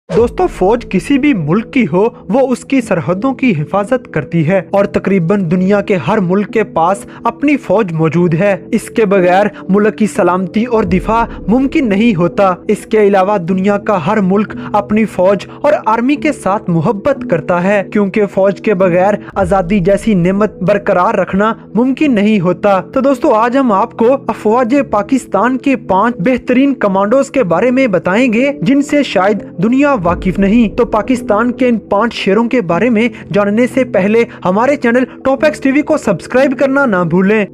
दोस्तों, फौज किसी भी मुल्क की हो, वो उसकी सरहदों की हिफाजत करती है और तकरीबन दुनिया के हर मुल्क के पास अपनी फौज मौजूद है। इसके बगैर मुल्क की सलामती और दिफा मुमकिन नहीं होता। इसके अलावा दुनिया का हर मुल्क अपनी फौज और आर्मी के साथ मोहब्बत करता है, क्योंकि फौज के बगैर आजादी जैसी नेमत बरकरार रखना मुमकिन नहीं होता। तो दोस्तों, आज हम आपको अफवाज पाकिस्तान के 5 बेहतरीन कमांडोज के बारे में बताएंगे जिनसे शायद दुनिया वाकिफ नहीं। तो पाकिस्तान के इन 5 शेरों के बारे में जानने से पहले हमारे चैनल टॉप एक्स टीवी को सब्सक्राइब करना ना भूलें।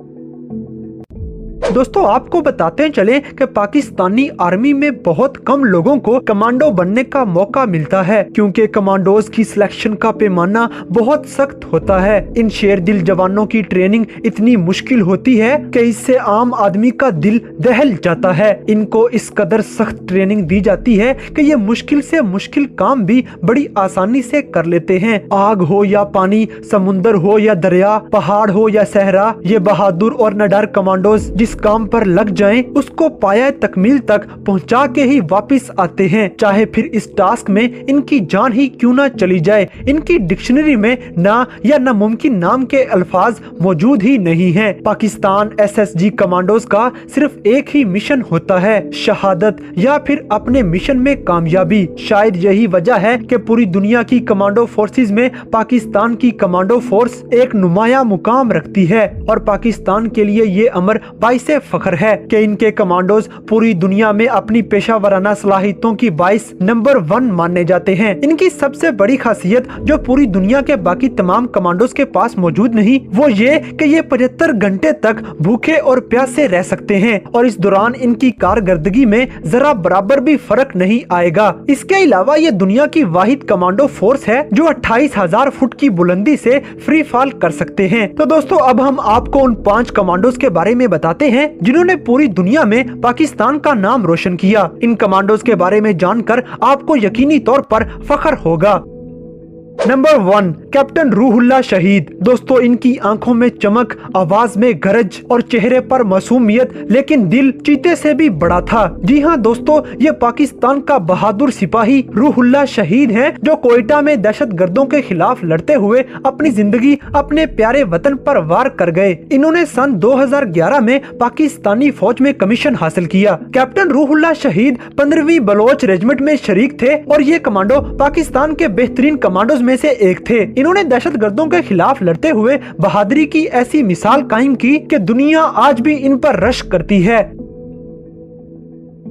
दोस्तों, आपको बताते चले कि पाकिस्तानी आर्मी में बहुत कम लोगों को कमांडो बनने का मौका मिलता है, क्योंकि कमांडोज की सिलेक्शन का पैमाना बहुत सख्त होता है। इन शेर दिल जवानों की ट्रेनिंग इतनी मुश्किल होती है कि इससे आम आदमी का दिल दहल जाता है। इनको इस कदर सख्त ट्रेनिंग दी जाती है कि ये मुश्किल से मुश्किल काम भी बड़ी आसानी से कर लेते हैं। आग हो या पानी, समुंदर हो या दरिया, पहाड़ हो या सहरा, ये बहादुर और निडर कमांडोज जिस काम पर लग जाएं, उसको पाया तकमील तक पहुंचा के ही वापस आते हैं, चाहे फिर इस टास्क में इनकी जान ही क्यों ना चली जाए। इनकी डिक्शनरी में ना या नामुमकिन नाम के अल्फाज मौजूद ही नहीं हैं। पाकिस्तान एसएसजी कमांडोज का सिर्फ एक ही मिशन होता है, शहादत या फिर अपने मिशन में कामयाबी। शायद यही वजह है कि पूरी दुनिया की कमांडो फोर्सेस में पाकिस्तान की कमांडो फोर्स एक नुमाया मुकाम रखती है और पाकिस्तान के लिए ये अमर बाइस से फख्र है कि इनके कमांडोज पूरी दुनिया में अपनी पेशावराना सलाहियतों की 22 नंबर 1 माने जाते हैं। इनकी सबसे बड़ी खासियत जो पूरी दुनिया के बाकी तमाम कमांडोज के पास मौजूद नहीं, वो ये कि ये 75 घंटे तक भूखे और प्यासे रह सकते हैं और इस दौरान इनकी कारकर्दगी में जरा बराबर भी फर्क नहीं आएगा। इसके अलावा ये दुनिया की वाहिद कमांडो फोर्स है जो 28,000 फुट की बुलंदी से फ्री फॉल कर सकते हैं। तो दोस्तों, अब हम आपको उन 5 कमांडोज के बारे में बताते हैं जिन्होंने पूरी दुनिया में पाकिस्तान का नाम रोशन किया। इन कमांडोज के बारे में जानकर आपको यकीनी तौर पर फख्र होगा। नंबर 1, कैप्टन रूहुल्लाह शहीद। दोस्तों, इनकी आंखों में चमक, आवाज में गरज और चेहरे पर मासूमियत, लेकिन दिल चीते से भी बड़ा था। जी हाँ दोस्तों, ये पाकिस्तान का बहादुर सिपाही रूहुल्लाह शहीद हैं, जो कोयटा में दहशत गर्दों के खिलाफ लड़ते हुए अपनी जिंदगी अपने प्यारे वतन पर वार कर गए। इन्होंने सन 2011 में पाकिस्तानी फौज में कमीशन हासिल किया। कैप्टन रूहुल्लाह शहीद 15वीं बलोच रेजिमेंट में शरीक थे और ये कमांडो पाकिस्तान के बेहतरीन कमांडोज में से एक थे। इन्होंने दहशत गर्दों के खिलाफ लड़ते हुए बहादुरी की ऐसी मिसाल कायम की कि दुनिया आज भी इन पर रश्क करती है।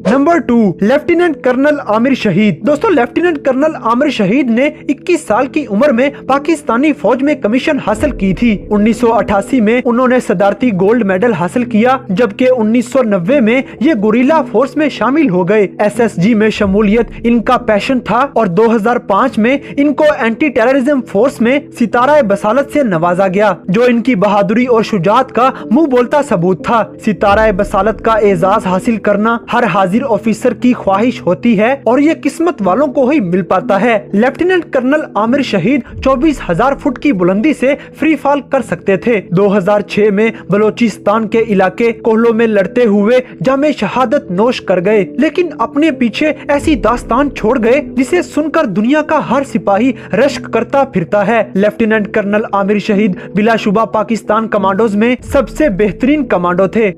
नंबर 2, लेफ्टिनेंट कर्नल आमिर शहीद। दोस्तों, लेफ्टिनेंट कर्नल आमिर शहीद ने 21 साल की उम्र में पाकिस्तानी फौज में कमीशन हासिल की थी। 1988 में उन्होंने सदारती गोल्ड मेडल हासिल किया, जबकि 1990 में ये गुरिल्ला फोर्स में शामिल हो गए। एसएसजी में शमूलियत इनका पैशन था और 2005 में इनको एंटी टेररिज्म फोर्स में सितारा बसालत से नवाजा गया, जो इनकी बहादुरी और शुजाअत का मुंह बोलता सबूत था। सितारा बसालत का एजाज हासिल करना हर हाजिर ऑफिसर की ख्वाहिश होती है और ये किस्मत वालों को ही मिल पाता है। लेफ्टिनेंट कर्नल आमिर शहीद 24,000 फुट की बुलंदी से फ्री फॉल कर सकते थे। 2006 में बलोचिस्तान के इलाके कोहलों में लड़ते हुए जामे शहादत नोश कर गए, लेकिन अपने पीछे ऐसी दास्तान छोड़ गए जिसे सुनकर दुनिया का हर सिपाही रश्क करता फिरता है। लेफ्टिनेंट कर्नल आमिर शहीद बिलाशुबा पाकिस्तान कमांडोज में सबसे बेहतरीन कमांडो थे।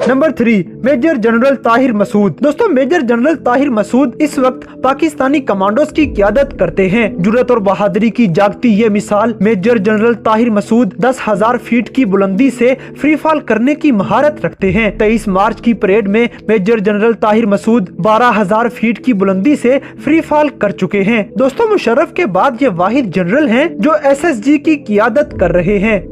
Number 3, major general Tahir Masood. दोस्तों, मेजर जनरल ताहिर मसूद इस वक्त पाकिस्तानी कमांडोज की क़यादत करते हैं। जुर्रत और बहादुरी की जागती ये मिसाल major general Tahir Masood 10,000 feet की बुलंदी से फ्री फॉल करने की महारत रखते हैं। 23 मार्च की परेड में major general Tahir Masood 12,000 feet की बुलंदी से फ्री फॉल कर चुके हैं। दोस्तों, मुशर्रफ के बाद ये वाहिद जनरल हैं जो एसएसजी की क़यादत कर रहे हैं।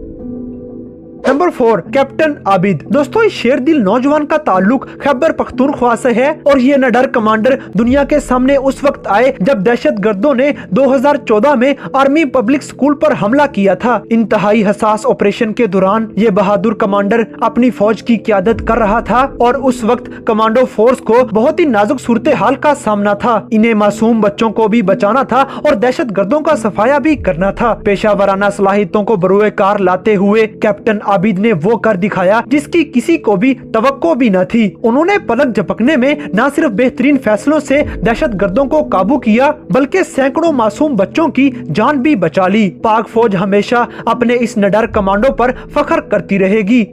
Number 4, captain Abid. दोस्तों, इस शेर दिल नौजवान का ताल्लुक खैबर पख्तूनख्वा से है और ये निडर कमांडर दुनिया के सामने उस वक्त आए जब दहशत गर्दों ने 2014 में आर्मी पब्लिक स्कूल पर हमला किया था। इंतहाई हसास ऑपरेशन के दौरान ये बहादुर कमांडर अपनी फौज की क़यादत कर रहा था और उस वक्त कमांडो फोर्स को बहुत ही नाजुक सूरत हाल का सामना था। इन्हें मासूम बच्चों को भी बचाना था और दहशत गर्दों का सफाया भी करना था। पेशावराना सलाहियतों को बरूए कार लाते हुए कैप्टन आबिद ने वो कर दिखाया जिसकी किसी को भी तवक्को भी न थी। उन्होंने पलक झपकने में न सिर्फ बेहतरीन फैसलों से दहशतगर्दों को काबू किया बल्कि सैकड़ों मासूम बच्चों की जान भी बचा ली। पाक फौज हमेशा अपने इस निडर कमांडो पर फख्र करती रहेगी।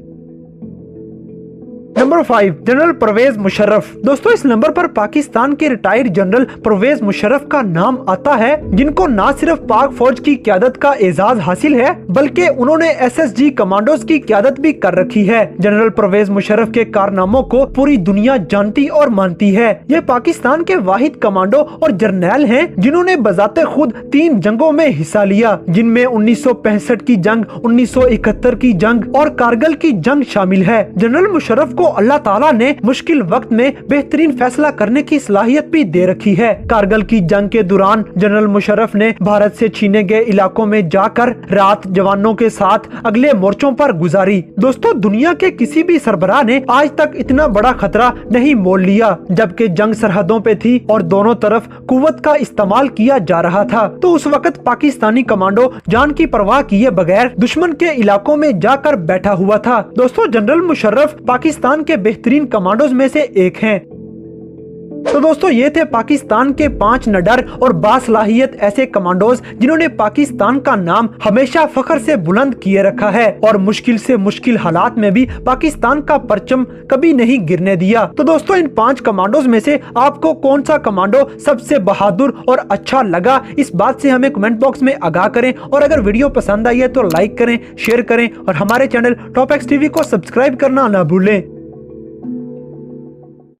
Number 5, general Pervez Musharraf. दोस्तों, इस नंबर पर पाकिस्तान के रिटायर्ड जनरल परवेज मुशर्रफ का नाम आता है, जिनको न सिर्फ पाक फौज की क़यादत का एजाज हासिल है बल्कि उन्होंने SSG कमांडोज की क़यादत भी कर रखी है। जनरल परवेज मुशर्रफ के कारनामों को पूरी दुनिया जानती और मानती है। ये पाकिस्तान के वाहिद कमांडो और जर्नैल हैं जिन्होंने बजाते खुद 3 जंगों में हिस्सा लिया, जिनमें 1965 की जंग, 1971 की जंग और कारगिल की जंग शामिल है। जनरल मुशर्रफ को अल्लाह ताला ने मुश्किल वक्त में बेहतरीन फैसला करने की सलाहियत भी दे रखी है। कारगिल की जंग के दौरान जनरल मुशर्रफ ने भारत से छीने गए इलाकों में जाकर रात जवानों के साथ अगले मोर्चों पर गुजारी। दोस्तों, दुनिया के किसी भी सरबराह ने आज तक इतना बड़ा खतरा नहीं मोल लिया। जबकि जंग सरहदों पे थी और दोनों तरफ कुव्वत का इस्तेमाल किया जा रहा था, तो उस वक्त पाकिस्तानी कमांडो जान की परवाह किए बगैर दुश्मन के इलाकों में जाकर बैठा हुआ था। दोस्तों, जनरल मुशर्रफ पाकिस्तान के बेहतरीन कमांडोज में से एक हैं। तो दोस्तों, ये थे पाकिस्तान के 5 निडर और बासलाहियत ऐसे कमांडोज जिन्होंने पाकिस्तान का नाम हमेशा फख्र से बुलंद किए रखा है और मुश्किल से मुश्किल हालात में भी पाकिस्तान का परचम कभी नहीं गिरने दिया। तो दोस्तों, इन 5 कमांडोज में से आपको कौन सा कमांडो सबसे बहादुर और अच्छा लगा, इस बात से हमें कमेंट बॉक्स में आगाह करें। और अगर वीडियो पसंद आई है तो लाइक करें, शेयर करें और हमारे चैनल टॉप एक्स टीवी को सब्सक्राइब करना ना भूलें।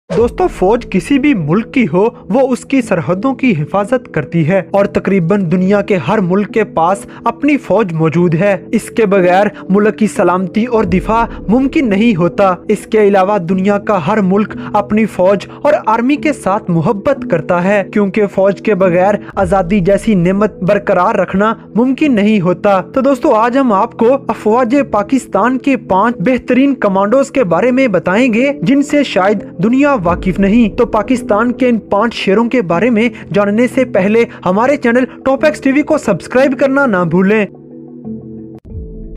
दोस्तों, फौज किसी भी मुल्क की हो, वो उसकी सरहदों की हिफाजत करती है और तकरीबन दुनिया के हर मुल्क के पास अपनी फौज मौजूद है। इसके बगैर मुल्क की सलामती और दिफा मुमकिन नहीं होता। इसके अलावा दुनिया का हर मुल्क अपनी फौज और आर्मी के साथ मोहब्बत करता है, क्योंकि फौज के बगैर आजादी जैसी नेमत बरकरार रखना मुमकिन नहीं होता। तो दोस्तों, आज हम आपको अफवाज पाकिस्तान के 5 बेहतरीन कमांडोज के बारे में बताएंगे जिनसे शायद दुनिया वाकिफ नहीं। तो पाकिस्तान के इन 5 शेरों के बारे में जानने से पहले हमारे चैनल टॉप एक्स टीवी को सब्सक्राइब करना ना भूलें।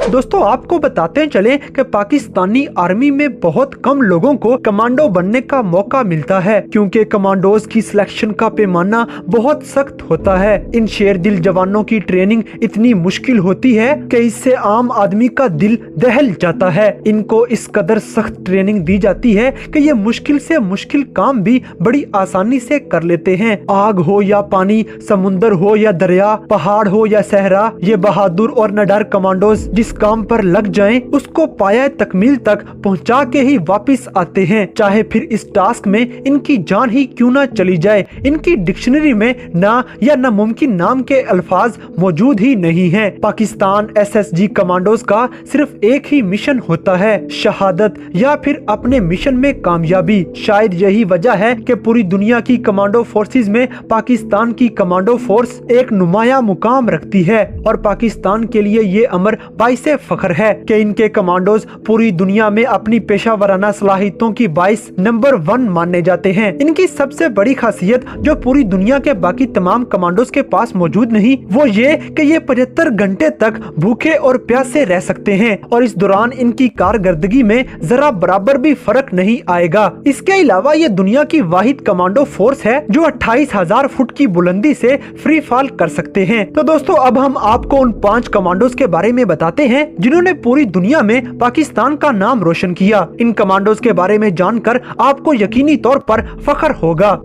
दोस्तों, आपको बताते चले कि पाकिस्तानी आर्मी में बहुत कम लोगों को कमांडो बनने का मौका मिलता है, क्योंकि कमांडोज की सिलेक्शन का पैमाना बहुत सख्त होता है। इन शेर दिल जवानों की ट्रेनिंग इतनी मुश्किल होती है कि इससे आम आदमी का दिल दहल जाता है। इनको इस कदर सख्त ट्रेनिंग दी जाती है कि ये मुश्किल से मुश्किल काम भी बड़ी आसानी से कर लेते हैं। आग हो या पानी, समुंदर हो या दरिया, पहाड़ हो या सहरा, ये बहादुर और निडर कमांडोज जिस काम पर लग जाएं, उसको पाया तकमील तक पहुंचा के ही वापस आते हैं, चाहे फिर इस टास्क में इनकी जान ही क्यों ना चली जाए। इनकी डिक्शनरी में ना या नामुमकिन नाम के अल्फाज मौजूद ही नहीं हैं। पाकिस्तान SSG कमांडोज का सिर्फ एक ही मिशन होता है, शहादत या फिर अपने मिशन में कामयाबी। शायद यही वजह है कि पूरी दुनिया की कमांडो फोर्सेज में पाकिस्तान की कमांडो फोर्स एक नुमाया मुकाम रखती है और पाकिस्तान के लिए ये अमर बाइस फख्र है कि इनके कमांडोज पूरी दुनिया में अपनी पेशावराना सलाहियतों की बाइस नंबर 1 माने जाते हैं। इनकी सबसे बड़ी खासियत जो पूरी दुनिया के बाकी तमाम कमांडोज के पास मौजूद नहीं, वो ये कि ये 75 घंटे तक भूखे और प्यासे रह सकते हैं और इस दौरान इनकी कारकर्दगी में जरा बराबर भी फर्क नहीं आएगा। इसके अलावा ये दुनिया की वाहिद कमांडो फोर्स है जो 28,000 फुट की बुलंदी से फ्री फॉल कर सकते हैं। तो दोस्तों, अब हम आपको उन 5 कमांडोज के बारे में बताते हैं जिन्होंने पूरी दुनिया में पाकिस्तान का नाम रोशन किया। इन कमांडोज के बारे में जानकर आपको यकीनी तौर पर फख्र होगा।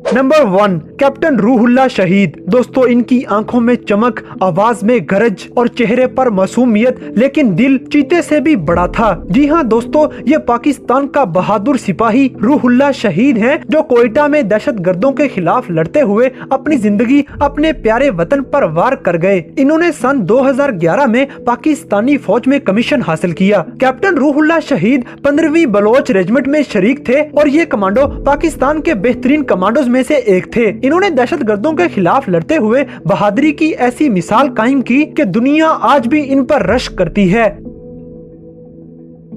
नंबर 1, कैप्टन रूहुल्लाह शहीद। दोस्तों, इनकी आंखों में चमक, आवाज में गरज और चेहरे पर मासूमियत, लेकिन दिल चीते से भी बड़ा था। जी हाँ दोस्तों, ये पाकिस्तान का बहादुर सिपाही रूहुल्लाह शहीद हैं, जो कोयटा में दहशतगर्दों के खिलाफ लड़ते हुए अपनी जिंदगी अपने प्यारे वतन पर वार कर गए। इन्होंने सन 2011 में पाकिस्तानी फौज में कमीशन हासिल किया। कैप्टन रूहुल्लाह शहीद 15वीं बलोच रेजिमेंट में शरीक थे और ये कमांडो पाकिस्तान के बेहतरीन कमांडोज में से एक थे। इन्होंने दहशतगर्दों के खिलाफ लड़ते हुए बहादुरी की ऐसी मिसाल कायम की कि दुनिया आज भी इन पर रश्क करती है।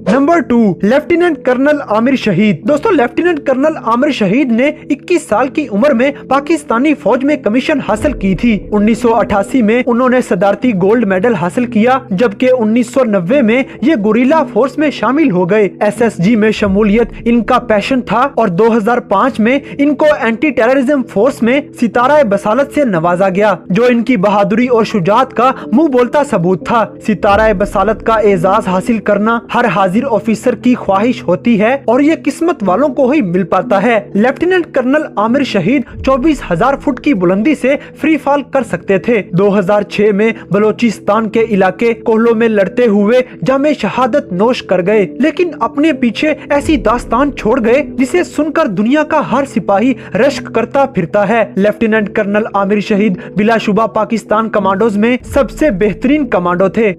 नंबर 2, लेफ्टिनेंट कर्नल आमिर शहीद। दोस्तों, लेफ्टिनेंट कर्नल आमिर शहीद ने 21 साल की उम्र में पाकिस्तानी फौज में कमीशन हासिल की थी। 1988 में उन्होंने सदारती गोल्ड मेडल हासिल किया, जबकि 1990 में ये गुरिल्ला फोर्स में शामिल हो गए। SSG में शमूलियत इनका पैशन था और 2005 में इनको एंटी टेररिज्म फोर्स में सितारा बसालत से नवाजा गया, जो इनकी बहादुरी और शुजाअत का मुंह बोलता सबूत था। सितारा बसालत का एजाज हासिल करना हर हाजिर ऑफिसर की ख्वाहिश होती है और ये किस्मत वालों को ही मिल पाता है। लेफ्टिनेंट कर्नल आमिर शहीद 24,000 फुट की बुलंदी से फ्री फॉल कर सकते थे। 2006 में बलोचिस्तान के इलाके कोहलो में लड़ते हुए जामे शहादत नोश कर गए, लेकिन अपने पीछे ऐसी दास्तान छोड़ गए जिसे सुनकर दुनिया का हर सिपाही रश्क करता फिरता है। लेफ्टिनेंट कर्नल आमिर शहीद बिलाशुबा पाकिस्तान कमांडोज में सबसे बेहतरीन कमांडो थे।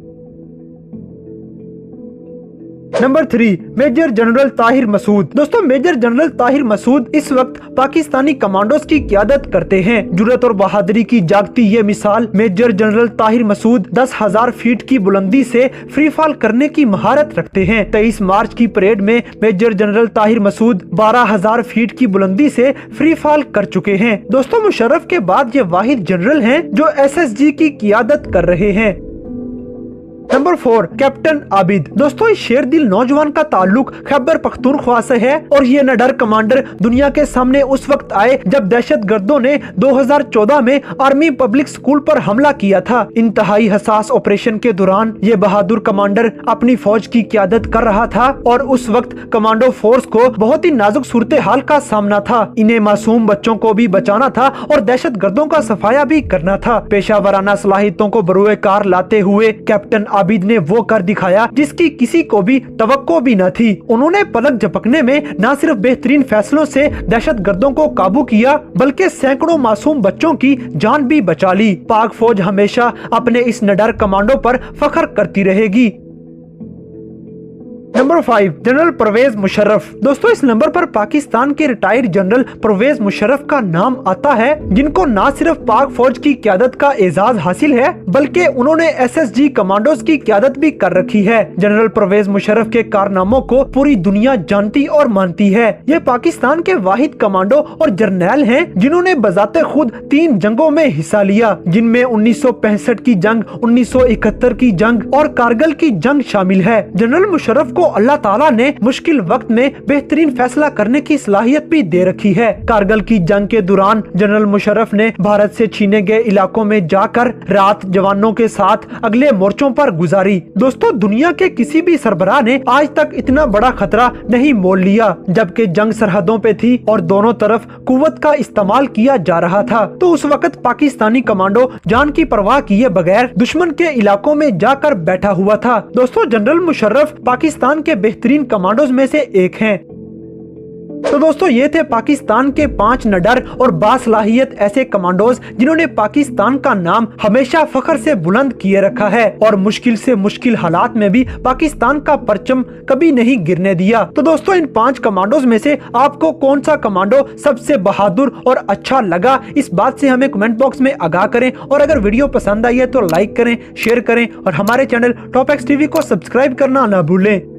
Number 3, major general Tahir Masood. दोस्तों, मेजर जनरल ताहिर मसूद इस वक्त पाकिस्तानी कमांडोज की क़यादत करते हैं। जुर्रत और बहादुरी की जागती ये मिसाल major general Tahir Masood 10,000 feet की बुलंदी से फ्री फॉल करने की महारत रखते हैं। 23 मार्च की परेड में major general Tahir Masood 12,000 feet की बुलंदी से फ्री फॉल कर चुके हैं। दोस्तों, मुशर्रफ के बाद ये वाहिद जनरल हैं जो SSG की क़यादत कर रहे हैं। Number 4, captain Abid. दोस्तों, इस शेर दिल नौजवान का ताल्लुक खैबर पख्तूनख्वा से है और ये निडर कमांडर दुनिया के सामने उस वक्त आए जब दहशतगर्दों ने 2014 में आर्मी पब्लिक स्कूल पर हमला किया था। इंतहाई हसास ऑपरेशन के दौरान ये बहादुर कमांडर अपनी फौज की क़यादत कर रहा था और उस वक्त कमांडो फोर्स को बहुत ही नाजुक सूरत हाल का सामना था। इन्हें मासूम बच्चों को भी बचाना था और दहशतगर्दों का सफाया भी करना था। पेशावराना सलाहियतों को बरूए कार लाते हुए कैप्टन आबिद ने वो कर दिखाया जिसकी किसी को भी तवक्को भी न थी। उन्होंने पलक झपकने में न सिर्फ बेहतरीन फैसलों से दहशतगर्दों को काबू किया, बल्कि सैकड़ों मासूम बच्चों की जान भी बचा ली। पाक फौज हमेशा अपने इस निडर कमांडो पर फख्र करती रहेगी। Number 5, general Pervez Musharraf. दोस्तों, इस नंबर पर पाकिस्तान के रिटायर्ड जनरल परवेज मुशर्रफ का नाम आता है, जिनको न सिर्फ पाक फौज की क़यादत का एजाज हासिल है, बल्कि उन्होंने SSG कमांडोज की क़यादत भी कर रखी है। जनरल परवेज मुशर्रफ के कारनामों को पूरी दुनिया जानती और मानती है। ये पाकिस्तान के वाहिद कमांडो और जर्नैल हैं जिन्होंने बजाते खुद 3 जंगों में हिस्सा लिया, जिनमें 1965 की जंग, 1971 की जंग और कारगिल की जंग शामिल है। जनरल मुशर्रफ को अल्लाह ताला ने मुश्किल वक्त में बेहतरीन फैसला करने की सलाहियत भी दे रखी है। कारगिल की जंग के दौरान जनरल मुशर्रफ ने भारत से छीने गए इलाकों में जाकर रात जवानों के साथ अगले मोर्चों पर गुजारी। दोस्तों, दुनिया के किसी भी सरबराह ने आज तक इतना बड़ा खतरा नहीं मोल लिया, जबकि जंग सरहदों पे थी और दोनों तरफ कुव्वत का इस्तेमाल किया जा रहा था। तो उस वक्त पाकिस्तानी कमांडो जान की परवाह किए बगैर दुश्मन के इलाकों में जाकर बैठा हुआ था। दोस्तों, जनरल मुशर्रफ पाकिस्तान के बेहतरीन कमांडोज में से एक हैं। तो दोस्तों, ये थे पाकिस्तान के 5 निडर और बासलाहियत ऐसे कमांडोज जिन्होंने पाकिस्तान का नाम हमेशा फख्र से बुलंद किए रखा है और मुश्किल से मुश्किल हालात में भी पाकिस्तान का परचम कभी नहीं गिरने दिया। तो दोस्तों, इन 5 कमांडोज में से आपको कौन सा कमांडो सबसे बहादुर और अच्छा लगा, इस बात से हमें कमेंट बॉक्स में आगाह करें। और अगर वीडियो पसंद आई है तो लाइक करें, शेयर करें और हमारे चैनल टॉप एक्स टीवी को सब्सक्राइब करना न भूलें।